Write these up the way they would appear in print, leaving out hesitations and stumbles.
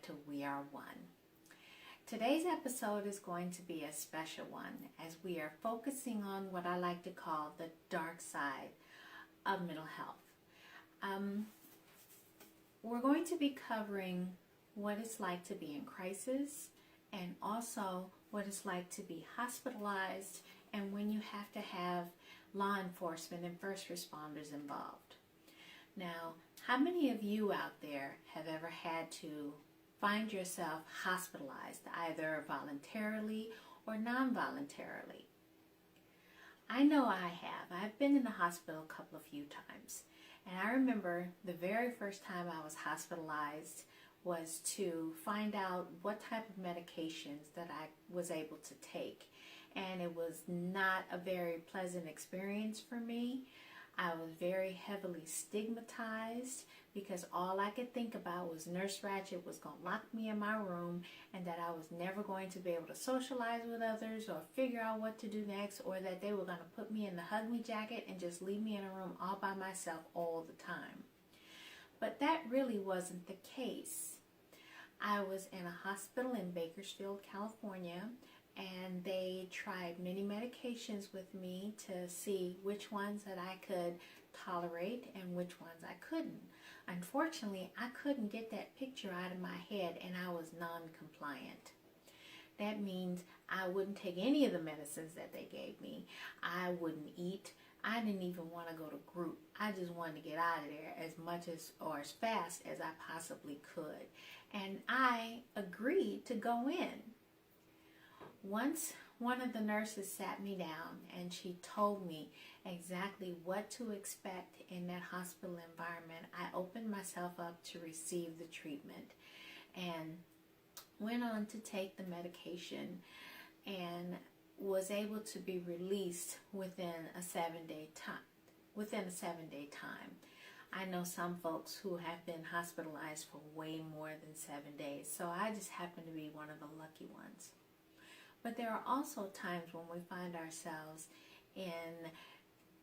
to We Are One. Today's episode is going to be a special one as we are focusing on what I like to call the dark side of mental health. We're going to be covering what it's like to be in crisis and also what it's like to be hospitalized and when you have to have law enforcement and first responders involved. Now, how many of you out there have ever had to find yourself hospitalized, either voluntarily or non-voluntarily? I know I have. I've been in the hospital a few times. And I remember the very first time I was hospitalized was to find out what type of medications that I was able to take. And it was not a very pleasant experience for me. I was very heavily stigmatized because all I could think about was Nurse Ratched was going to lock me in my room and that I was never going to be able to socialize with others or figure out what to do next, or that they were going to put me in the hug me jacket and just leave me in a room all by myself all the time. But that really wasn't the case. I was in a hospital in Bakersfield, California, and they tried many medications with me to see which ones that I could tolerate and which ones I couldn't. Unfortunately, I couldn't get that picture out of my head and I was non-compliant. That means I wouldn't take any of the medicines that they gave me. I wouldn't eat. I didn't even want to go to group. I just wanted to get out of there as much as or as fast as I possibly could. And I agreed to go in. Once one of the nurses sat me down and she told me exactly what to expect in that hospital environment, I opened myself up to receive the treatment and went on to take the medication and was able to be released within a 7-day time. I know some folks who have been hospitalized for way more than 7 days, so I just happen to be one of the lucky ones. But there are also times when we find ourselves in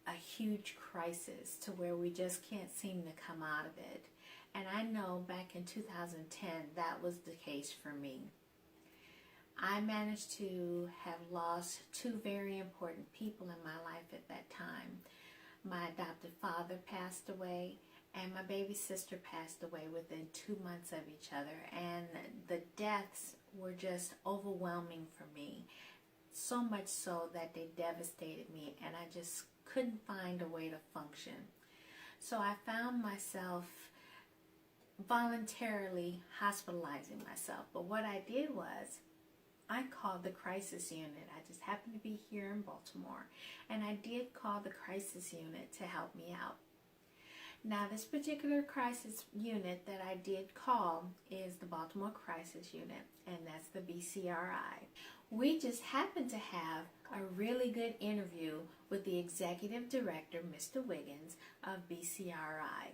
a huge crisis to where we just can't seem to come out of it. And I know back in 2010, that was the case for me. I managed to have lost two very important people in my life at that time. My adopted father passed away, and my baby sister passed away within 2 months of each other. And the deaths were just overwhelming for me, so much so that they devastated me and I just couldn't find a way to function. So I found myself voluntarily hospitalizing myself. But what I did was I called the crisis unit. I just happened to be here in Baltimore, and I did call the crisis unit to help me out. Now, this particular crisis unit that I did call is the Baltimore Crisis Unit, and that's the BCRI. We just happened to have a really good interview with the executive director, Mr. Wiggins, of BCRI.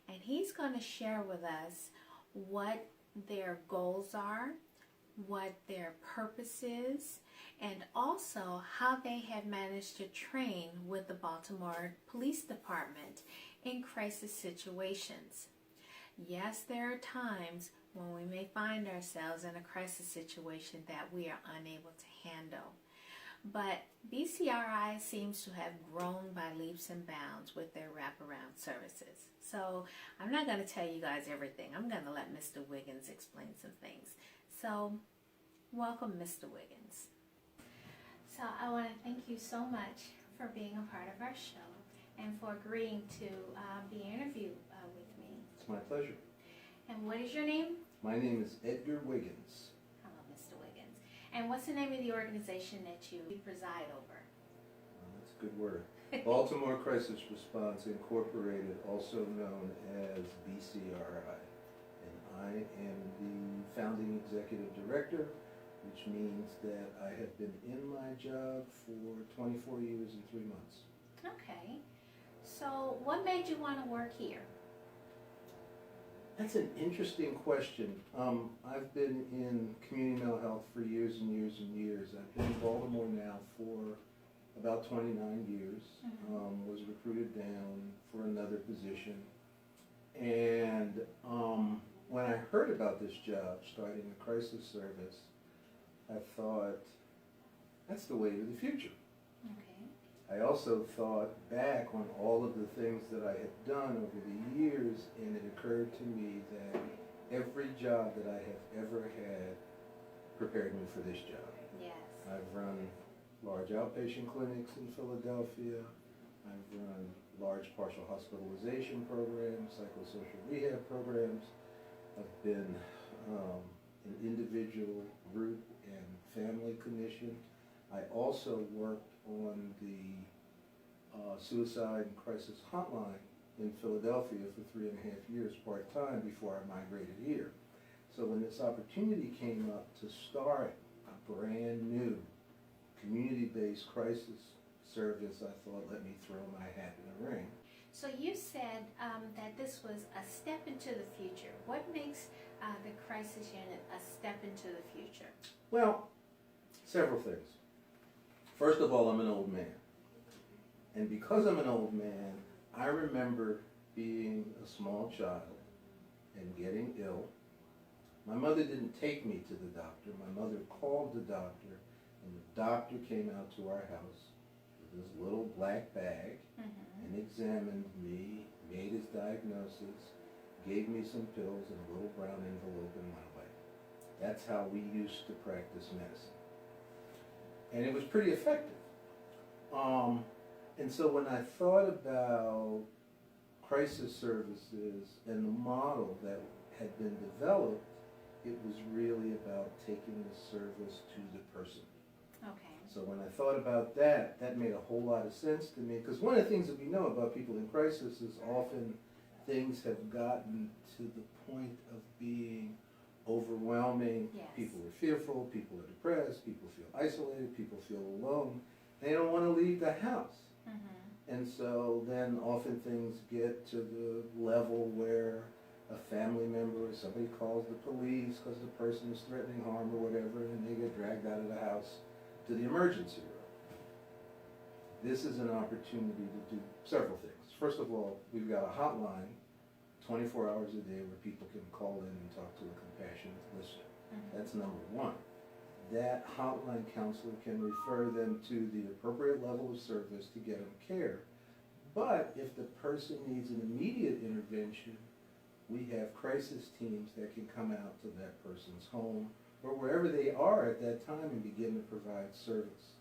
And he's going to share with us what their goals are, what their purpose is, and also how they have managed to train with the Baltimore Police Department in crisis situations. Yes, there are times when we may find ourselves in a crisis situation that we are unable to handle. But BCRI seems to have grown by leaps and bounds with their wraparound services. So I'm not going to tell you guys everything. I'm going to let Mr. Wiggins explain some things. So welcome, Mr. Wiggins. So I want to thank you so much for being a part of our show and for agreeing to be interviewed with me. It's my pleasure. And what is your name? My name is Edgar Wiggins. Hello, Mr. Wiggins. And what's the name of the organization that you preside over? That's a good word. Baltimore Crisis Response Incorporated, also known as BCRI. And I am the founding executive director, which means that I have been in my job for 24 years and 3 months. Okay. So what made you want to work here? That's an interesting question. I've been in community mental health for years and years and years. I've been in Baltimore now for about 29 years. Was recruited down for another position. And when I heard about this job, starting a crisis service, I thought, that's the way to the future. Okay. I also thought back on all of the things that I had done over the years, and it occurred to me that every job that I have ever had prepared me for this job. Yes. I've run large outpatient clinics in Philadelphia. I've run large partial hospitalization programs, psychosocial rehab programs. I've been an individual, group, and family clinician. I also worked on the suicide and crisis hotline in Philadelphia for 3.5 years part-time before I migrated here. So when this opportunity came up to start a brand new community-based crisis service, I thought, let me throw my hat in the ring. So you said that this was a step into the future. What makes the crisis unit a step into the future? Well, several things. First of all, I'm an old man. And because I'm an old man, I remember being a small child and getting ill. My mother didn't take me to the doctor. My mother called the doctor, and the doctor came out to our house with this little black bag and examined me, made his diagnosis, gave me some pills in a little brown envelope and went away. That's how we used to practice medicine. And it was pretty effective. And so when I thought about crisis services and the model that had been developed, it was really about taking the service to the person. Okay. So when I thought about that, that made a whole lot of sense to me, because one of the things that we know about people in crisis is often things have gotten to the point of being overwhelming. Yes. People are fearful, people are depressed, people feel isolated, people feel alone. They don't want to leave the house. And so then often things get to the level where a family member or somebody calls the police because the person is threatening harm or whatever, and they get dragged out of the house to the emergency room. This is an opportunity to do several things. First of all, we've got a hotline 24 hours a day where people can call in and talk to a compassionate listener. That's number one. That hotline counselor can refer them to the appropriate level of service to get them care. But if the person needs an immediate intervention, we have crisis teams that can come out to that person's home or wherever they are at that time and begin to provide service.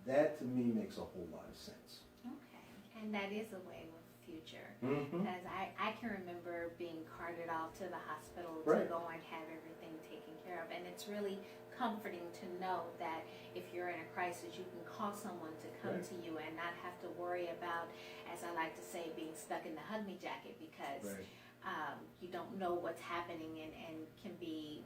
That to me makes a whole lot of sense. Okay. And that is a way of the future. Mm-hmm. Because I can remember being carted off to the hospital Right. to go and have everything taken care of. And it's really comforting to know that if you're in a crisis, you can call someone to come Right. to you and not have to worry about, as I like to say, being stuck in the hug me jacket, because Right. you don't know what's happening, and can be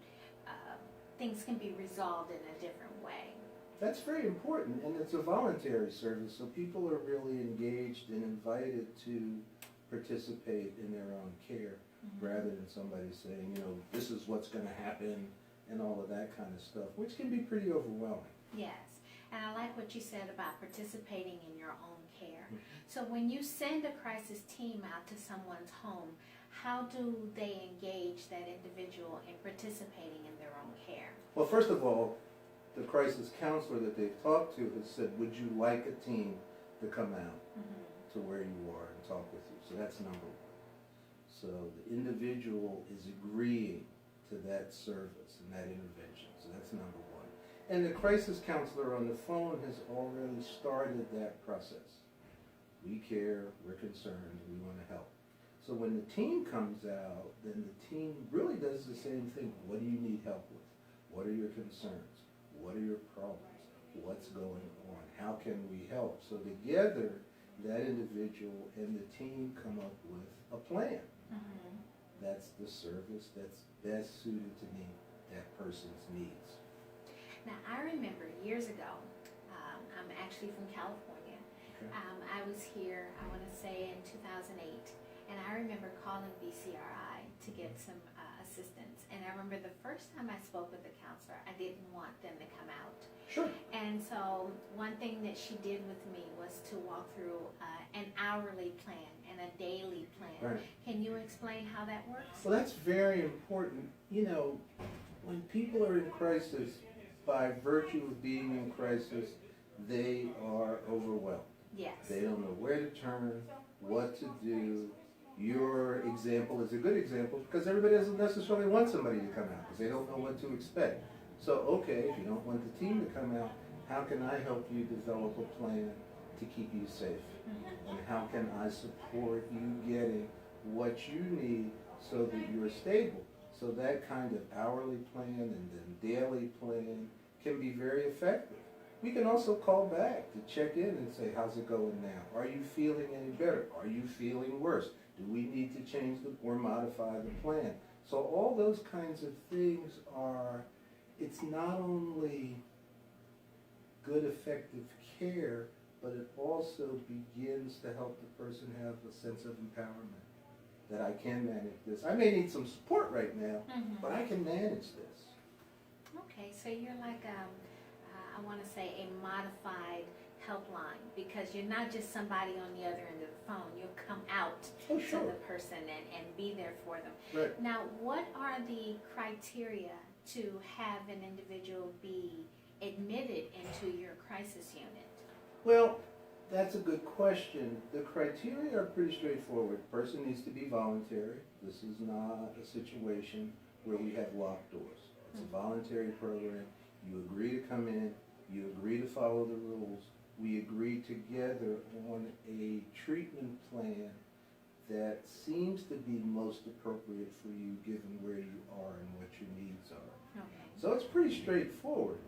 things can be resolved in a different way. That's very important, and it's a voluntary service, so people are really engaged and invited to participate in their own care, rather than somebody saying, you know, this is what's going to happen, and all of that kind of stuff, which can be pretty overwhelming. Yes, and I like what you said about participating in your own care. So when you send a crisis team out to someone's home, how do they engage that individual in participating in their own care? Well, first of all, the crisis counselor that they've talked to has said, would you like a team to come out to where you are and talk with you? So that's number one. So the individual is agreeing to that service and that intervention. So that's number one. And the crisis counselor on the phone has already started that process. We care, we're concerned, we want to help. So when the team comes out, then the team really does the same thing. What do you need help with? What are your concerns? What are your problems? What's going on? How can we help? So together, that individual and the team come up with a plan. That's the service that's best suited to meet that person's needs. Now, I remember years ago, I'm actually from California. Okay. I was here, I want to say in 2008, and I remember calling BCRI to get some assistance. And I remember the first time I spoke with the counselor, I didn't want them to come out. Sure. And so one thing that she did with me was to walk through an hourly plan. And and a daily plan. Right. Can you explain how that works? Well, that's very important. You know, when people are in crisis, by virtue of being in crisis, they are overwhelmed. Yes. They don't know where to turn, what to do. Your example is a good example because everybody doesn't necessarily want somebody to come out because they don't know what to expect. So, okay, if you don't want the team to come out, how can I help you develop a plan to keep you safe? And how can I support you getting what you need so that you're stable? So that kind of hourly plan and then daily plan can be very effective. We can also call back to check in and say, how's it going now? Are you feeling any better? Are you feeling worse? Do we need to change or modify the plan? So all those kinds of things are, it's not only good, effective care, but it also begins to help the person have a sense of empowerment. That I can manage this. I may need some support right now, but I can manage this. Okay, so you're like I want to say a modified helpline, because you're not just somebody on the other end of the phone. You'll come out Oh, sure. to the person and be there for them. Right. Now, what are the criteria to have an individual be admitted into your crisis unit? Well, that's a good question. The criteria are pretty straightforward. Person needs to be voluntary. This is not a situation where we have locked doors. It's a voluntary program. You agree to come in. You agree to follow the rules. We agree together on a treatment plan that seems to be most appropriate for you given where you are and what your needs are. Okay. So it's pretty straightforward.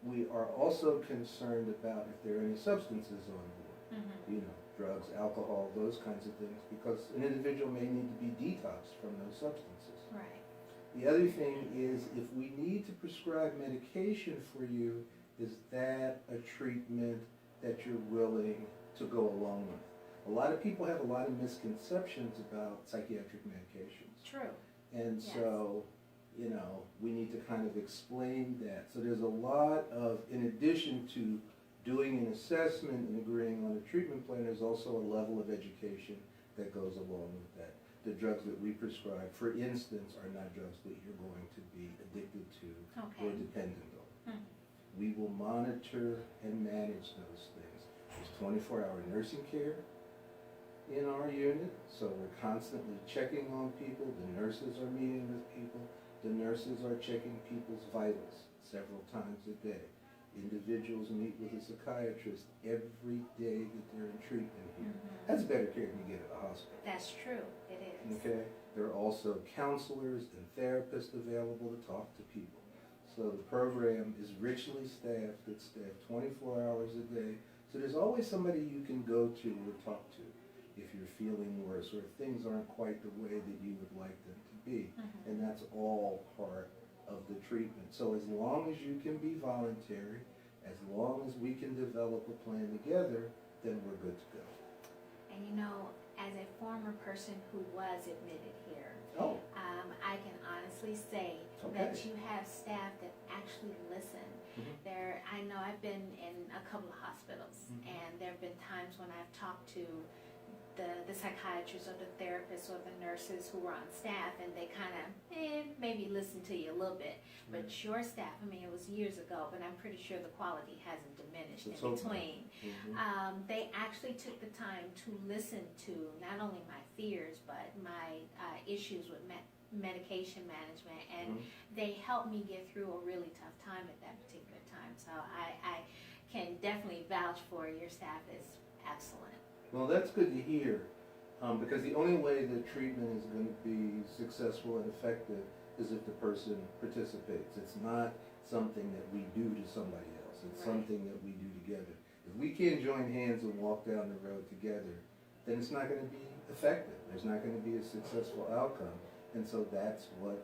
We are also concerned about if there are any substances on board, you know, drugs, alcohol, those kinds of things, because an individual may need to be detoxed from those substances. Right. The other thing is if we need to prescribe medication for you, is that a treatment that you're willing to go along with? A lot of people have a lot of misconceptions about psychiatric medications. True. And Yes. so, you know, we need to kind of explain that. So there's a lot of, in addition to doing an assessment and agreeing on a treatment plan, there's also a level of education that goes along with that. The drugs that we prescribe, for instance, are not drugs that you're going to be addicted to or dependent on. We will monitor and manage those things. There's 24-hour nursing care in our unit, so we're constantly checking on people. The nurses are meeting with people. The nurses are checking people's vitals several times a day. Individuals meet with a psychiatrist every day that they're in treatment here. That's better care than you get at a hospital. That's true. It is. Okay? There are also counselors and therapists available to talk to people. So the program is richly staffed. It's staffed 24 hours a day. So there's always somebody you can go to or talk to if you're feeling worse or if things aren't quite the way that you would like them to be. And that's all part of the treatment. So as long as you can be voluntary, as long as we can develop a plan together, then we're good to go. And you know, as a former person who was admitted here, I can honestly say that you have staff that actually listen. I know I've been in a couple of hospitals, and there have been times when I've talked to the psychiatrists or the therapists or the nurses who were on staff, and they kind of maybe listen to you a little bit. But your staff, I mean, it was years ago, but I'm pretty sure the quality hasn't diminished in between. They actually took the time to listen to not only my fears, but my issues with medication management, and they helped me get through a really tough time at that particular time. So I can definitely vouch for your staff is excellent. Well, that's good to hear, because the only way that treatment is going to be successful and effective is if the person participates. It's not something that we do to somebody else. It's something that we do together. If we can't join hands and walk down the road together, then it's not going to be effective. There's not going to be a successful outcome. And so that's what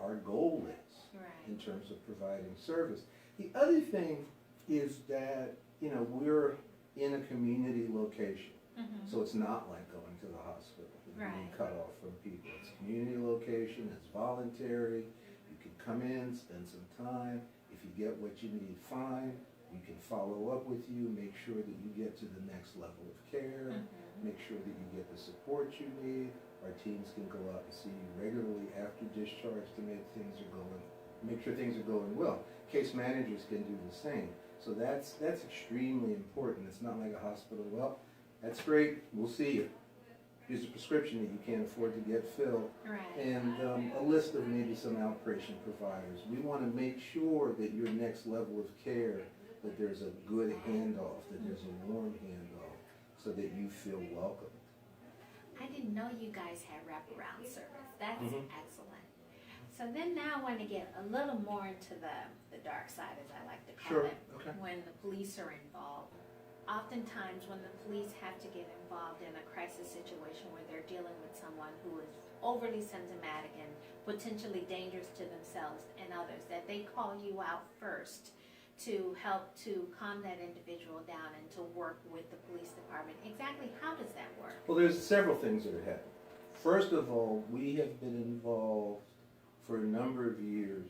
our goal is in terms of providing service. The other thing is that, you know, we're in a community location. So it's not like going to the hospital and being cut off from people. It's a community location, it's voluntary. You can come in, spend some time. If you get what you need, fine. We can follow up with you, make sure that you get to the next level of care. make sure that you get the support you need. Our teams can go out and see you regularly after discharge to make sure things are going well. Case managers can do the same. So that's extremely important. It's not like a hospital, well, that's great, we'll see you. Here's a prescription that you can't afford to get filled. Right. And a list of maybe some outpatient providers. We want to make sure that your next level of care, that there's a good handoff, that there's a warm handoff, so that you feel welcome. I didn't know you guys had wraparound service. That's Mhm. excellent. So then now I want to get a little more into the dark side, as I like to call Sure. it, Okay. when the police are involved. Oftentimes when the police have to get involved in a crisis situation where they're dealing with someone who is overly symptomatic and potentially dangerous to themselves and others, that they call you out first to help to calm that individual down and to work with the police department. Exactly how does that work? Well, there's several things that are happening. First of all, we have been involved for a number of years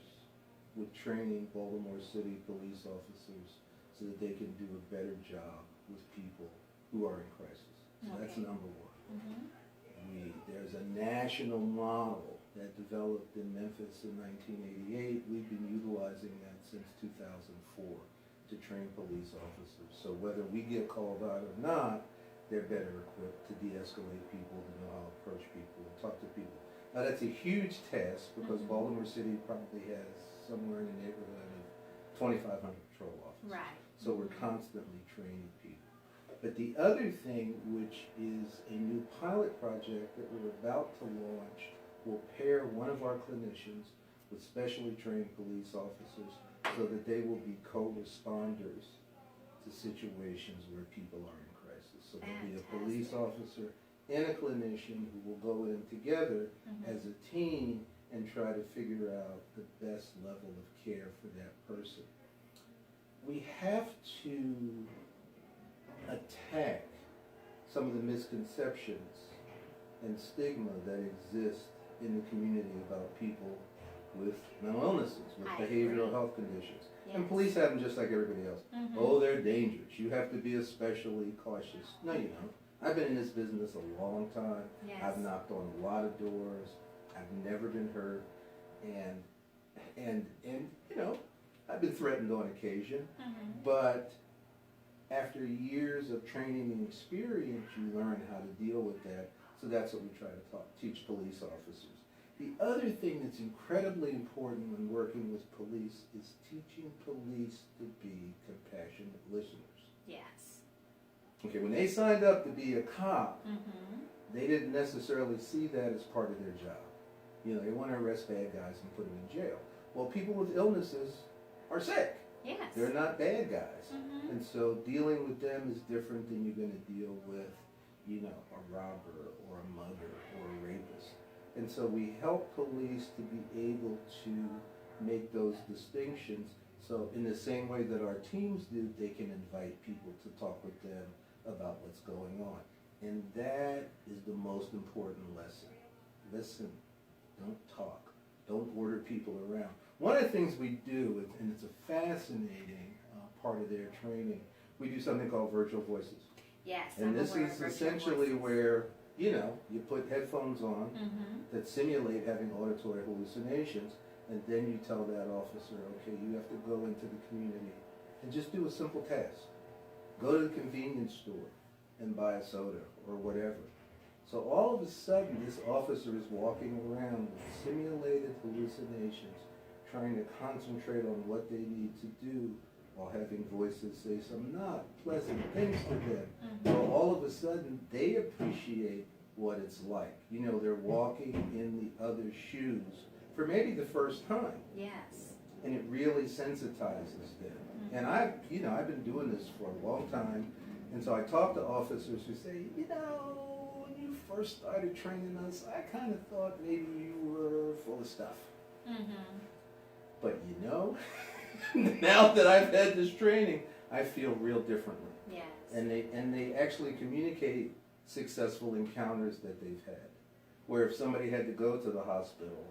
with training Baltimore City police officers so that they can do a better job with people who are in crisis. So that's Okay. number one. Mm-hmm. There's a national model that developed in Memphis in 1988. We've been utilizing that since 2004 to train police officers. So whether we get called out or not, they're better equipped to de-escalate people, to know how to approach people, and talk to people. Now that's a huge task because Mhm. Baltimore City probably has somewhere in the neighborhood of 2,500 patrol officers. Right. So we're constantly training people. But the other thing, which is a new pilot project that we're about to launch, will pair one of our clinicians with specially trained police officers so that they will be co-responders to situations where people are in crisis. So there'll be a police officer and a clinician who will go in together as a team and try to figure out the best level of care for that person. We have to attack some of the misconceptions and stigma that exist in the community about people with mental illnesses, with I behavioral agree. health conditions. Yes. And police have them just like everybody else. Mhm. Oh, they're dangerous. You have to be especially cautious. No, you don't. I've been in this business a long time. Yes. I've knocked on a lot of doors. I've never been hurt. And you know, I've been threatened on occasion. Mhm. But after years of training and experience, you learn how to deal with that. So that's what we try to teach police officers. The other thing that's incredibly important when working with police is teaching police to be compassionate listeners. Yes. Okay, when they signed up to be a cop, Mm-hmm. they didn't necessarily see that as part of their job. You know, they want to arrest bad guys and put them in jail. Well, people with illnesses are sick. Yes. They're not bad guys. Mhm. And so dealing with them is different than you're going to deal with, you know, a robber or a mugger or a rapist. And so we help police to be able to make those distinctions. So in the same way that our teams do, they can invite people to talk with them about what's going on. And that is the most important lesson. Listen, don't talk. Don't order people around. One of the things we do, and it's a fascinating part of their training, we do something called virtual voices. Yes. And I'm this aware of is virtual essentially voices. where, you know, you put headphones on Mhm. that simulate having auditory hallucinations, and then you tell that officer, okay, you have to go into the community and just do a simple task. Go to the convenience store and buy a soda or whatever. So all of a sudden, this officer is walking around with simulated hallucinations, trying to concentrate on what they need to do while having voices say some not pleasant things to them. So all of a sudden, they appreciate what it's like. You know, they're walking in the other's shoes for maybe the first time, Yes. and it really sensitizes them. And I've been doing this for a long time, and so I talk to officers who say, you know, when you first started training us, I kind of thought maybe you were full of stuff. Mhm. But you know, now that I've had this training, I feel real differently. Yes. And they actually communicate successful encounters that they've had. Where if somebody had to go to the hospital,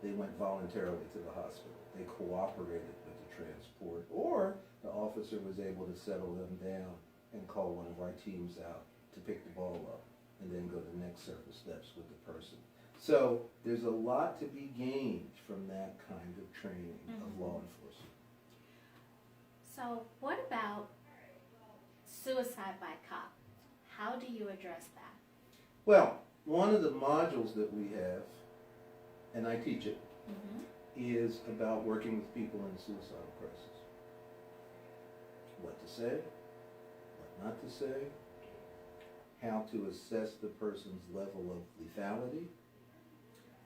they went voluntarily to the hospital. They cooperated with the transport, or the officer was able to settle them down and call one of our teams out to pick the ball up and then go to the next several steps with the person. So there's a lot to be gained from that kind of training of law enforcement. So what about suicide by cop? How do you address that? Well, one of the modules that we have, and I teach it, is about working with people in a suicidal crisis. What to say, what not to say, how to assess the person's level of lethality,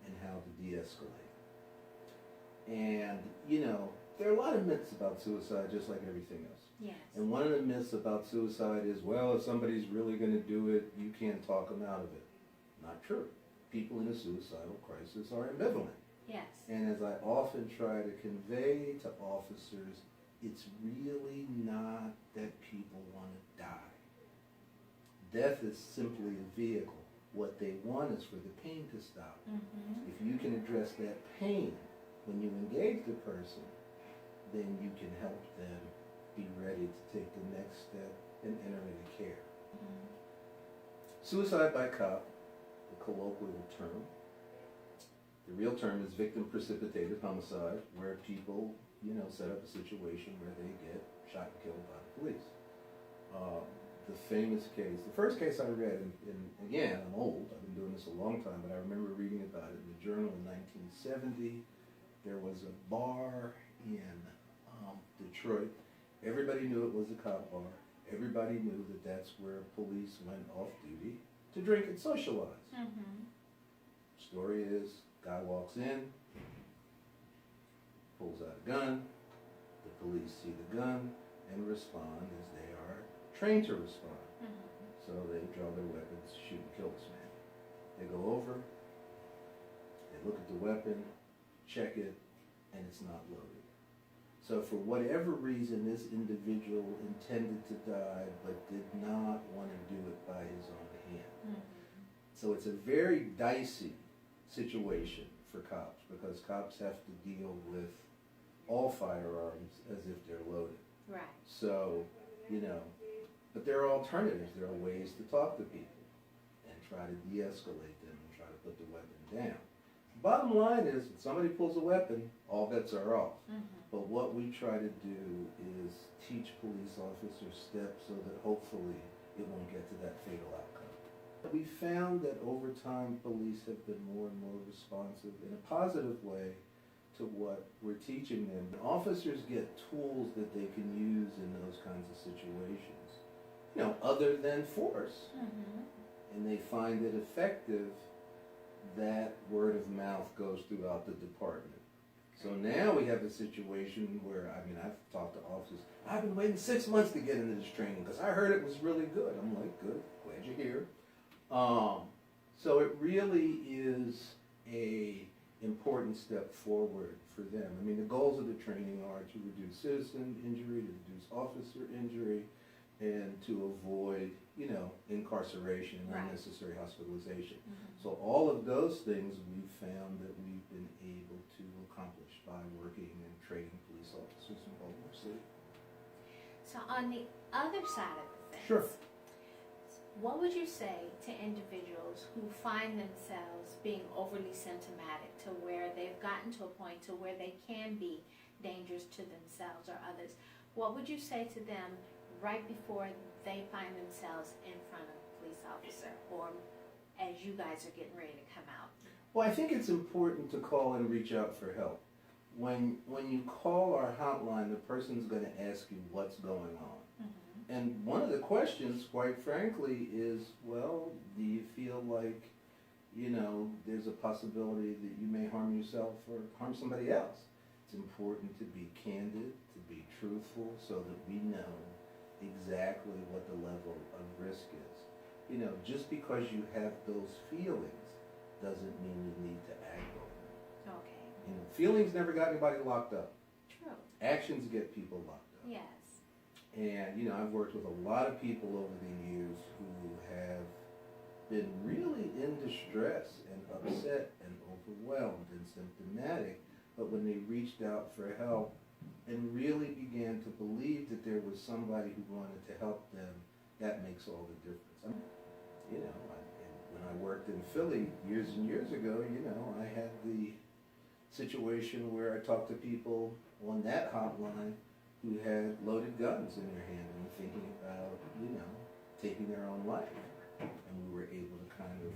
and how to de-escalate. And, you know, there are a lot of myths about suicide, just like everything else. Yes. And one of the myths about suicide is, well, if somebody's really going to do it, you can't talk them out of it. Not true. People in a suicidal crisis are ambivalent. Yes. And as I often try to convey to officers, it's really not that people want to die. Death is simply a vehicle. What they want is for the pain to stop. If you can address that pain when you engage the person, then you can help them be ready to take the next step and enter into care. Suicide by cop, the colloquial term. The real term is victim precipitated homicide, where people, you know, set up a situation where they get shot and killed by the police. The famous case, the first case I read, and again, I'm old, I've been doing this a long time, but I remember reading about it in the journal in 1970. There was a bar in Detroit. Everybody knew it was a cop bar. Everybody knew that that's where police went off duty to drink and socialize. Story is, guy walks in, pulls out a gun, the police see the gun and respond as they are trained to respond. So they draw their weapons, shoot and kill this man. They go over, they look at the weapon, check it, and it's not loaded. So for whatever reason, this individual intended to die but did not want to do it by his own hand. So it's a very dicey situation for cops, because cops have to deal with all firearms as if they're loaded. Right. So, you know, but there are alternatives. There are ways to talk to people and try to de-escalate them and try to put the weapon down. Bottom line is, if somebody pulls a weapon, all bets are off. But what we try to do is teach police officers steps so that hopefully it won't get to that fatal outcome. We found that over time, police have been more and more responsive in a positive way to what we're teaching them. Officers get tools that they can use in those kinds of situations, you know, other than force. And they find it effective. That word of mouth goes throughout the department. So now we have a situation where, I mean, I've talked to officers, I've been waiting 6 months to get into this training because I heard it was really good. I'm like, good, glad you're here. So it really is a important step forward for them. I mean, the goals of the training are to reduce citizen injury, to reduce officer injury, and to avoid, you know, incarceration and unnecessary hospitalization. So all of those things we've found that we've been able to accomplish by working and training police officers in Baltimore City. So on the other side of the fence, Sure. what would you say to individuals who find themselves being overly symptomatic to where they've gotten to a point to where they can be dangerous to themselves or others? What would you say to them right before they find themselves in front of a police officer, or as you guys are getting ready to come out? Well, I think it's important to call and reach out for help. When you call our hotline, the person's going to ask you what's going on. And one of the questions, quite frankly, is, well, do you feel like, you know, there's a possibility that you may harm yourself or harm somebody else? It's important to be candid, to be truthful, so that we know exactly what the level of risk is. You know, just because you have those feelings doesn't mean you need to act on them. Okay. You know, feelings never got anybody locked up. True. Actions get people locked up. Yes. And, you know, I've worked with a lot of people over the years who have been really in distress and upset and overwhelmed and symptomatic, but when they reached out for help and really began to believe that there was somebody who wanted to help them, that makes all the difference. worked in Philly years and years ago, you know, I had the situation where I talked to people on that hotline who had loaded guns in their hand and were thinking about, you know, taking their own life. And we were able to kind of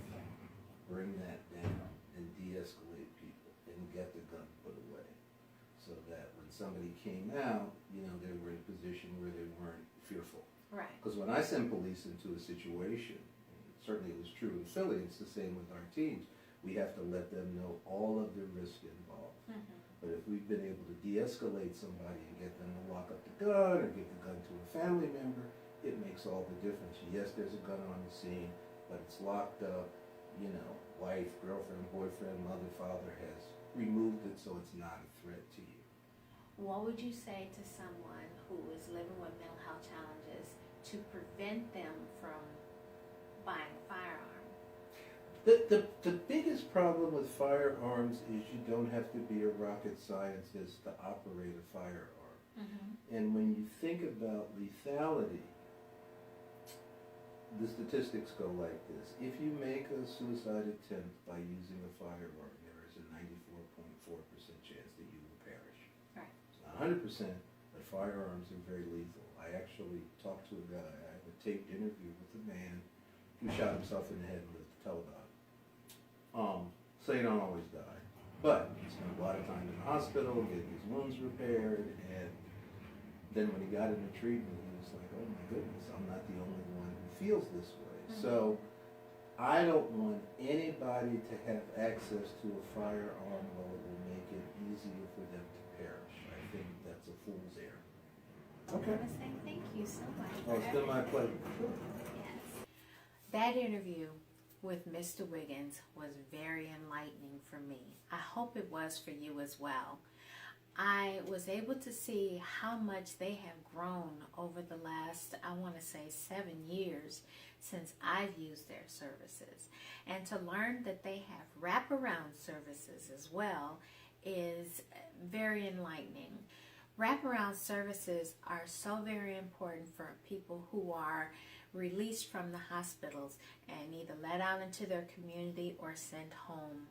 bring that down and de-escalate people and get the gun put away. So that when somebody came out, you know, they were in a position where they weren't fearful. Right. Because when I send police into a situation, and certainly it was true in Philly, it's the same with our teams, we have to let them know all of the risk involved. Mm-hmm. But if we've been able to de-escalate somebody and get them to lock up the gun or give the gun to a family member, it makes all the difference. Yes, there's a gun on the scene, but it's locked up, you know, wife, girlfriend, boyfriend, mother, father has removed it, so it's not a threat to you. What would you say to someone who is living with mental health challenges to prevent them from buying a firearm? The biggest problem with firearms is you don't have to be a rocket scientist to operate a firearm. Mm-hmm. And when you think about lethality, the statistics go like this. If you make a suicide attempt by using a firearm, there is a 94.4% chance that you will perish. Right. It's not 100%, but firearms are very lethal. I actually talked to a guy, I have a taped interview with a man who shot himself in the head with a telephone. So you don't always die. But he spent a lot of time in the hospital, getting his wounds repaired, and then when he got into treatment, he was like, oh my goodness, I'm not the only one who feels this way. Mm-hmm. So I don't want anybody to have access to a firearm while it will make it easier for them to perish. I think that's a fool's errand. Okay. I want to say thank you so much. Oh, it's been my pleasure. Yes. That interview with Mr. Wiggins was very enlightening for me. I hope it was for you as well. I was able to see how much they have grown over the last, I want to say 7 years since I've used their services. And to learn that they have wraparound services as well is very enlightening. Wraparound services are so very important for people who are released from the hospitals and either let out into their community or sent home.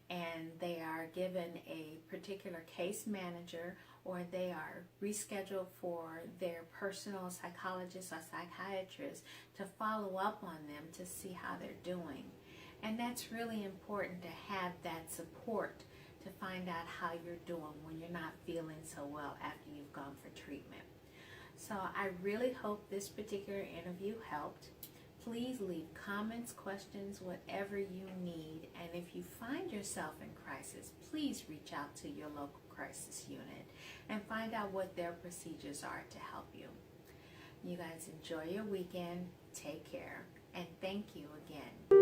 And they are given a particular case manager, or they are rescheduled for their personal psychologist or psychiatrist to follow up on them to see how they're doing. And that's really important to have that support to find out how you're doing when you're not feeling so well after you've gone for treatment. So I really hope this particular interview helped. Please leave comments, questions, whatever you need. And if you find yourself in crisis, please reach out to your local crisis unit and find out what their procedures are to help you. You guys enjoy your weekend. Take care. And thank you again.